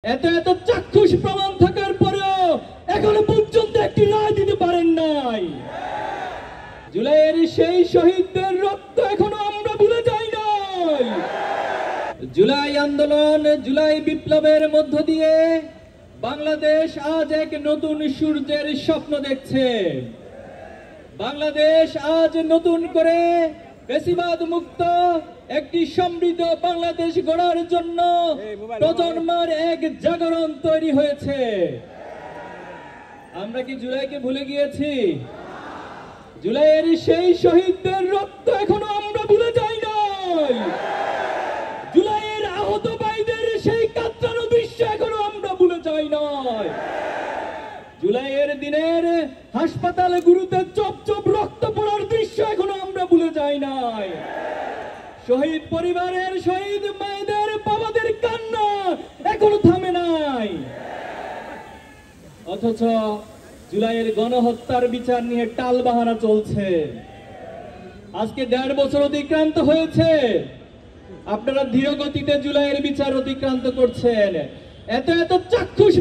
এত এত চাক্ষুষ প্রমাণ থাকার পরেও এখনো পর্যন্ত একটি রায় দিতে পারেন নাই। জুলাইয়ের সেই শহীদদের রক্ত এখনো আমরা ভুলে যাই নাই। জুলাই আন্দোলন, জুলাই বিপ্লবের মধ্য দিয়ে বাংলাদেশ আজ এক নতুন সূর্যের স্বপ্ন দেখছে। বাংলাদেশ আজ নতুন করে ফ্যাসিবাদ মুক্ত একটি সমৃদ্ধ বাংলাদেশ গড়ার জন্য প্রজন্মের এক জাগরণ তৈরি হয়েছে। আমরা কি জুলাইকে ভুলে গিয়েছি? জুলাইয়ের সেই শহীদদের রক্ত এখনো আমরা ভুলে যাই নাই। জুলাইয়ের আহত ভাইদের সেই কাতরানো দৃশ্য এখনো আমরা ভুলে যাই নাই। জুলাইয়ের দিনের হাসপাতালগুলোতে চপ চপ রক্ত পড়ার দৃশ্য এখনো আমরা ভুলে যাই নাই। শহীদ পরিবারের, শহীদ মায়েদের, বাবাদের কান্না এখনো থামে নাই। অথচ জুলাইয়ের গণহত্যার বিচার নিয়ে টালবাহানা চলছে। আজকে 1.5 বছর অতিক্রান্ত হয়েছে, আপনারা ধীর গতিতে জুলাইয়ের বিচার অতিক্রান্ত করছেন। এত এত চাক্ষুষ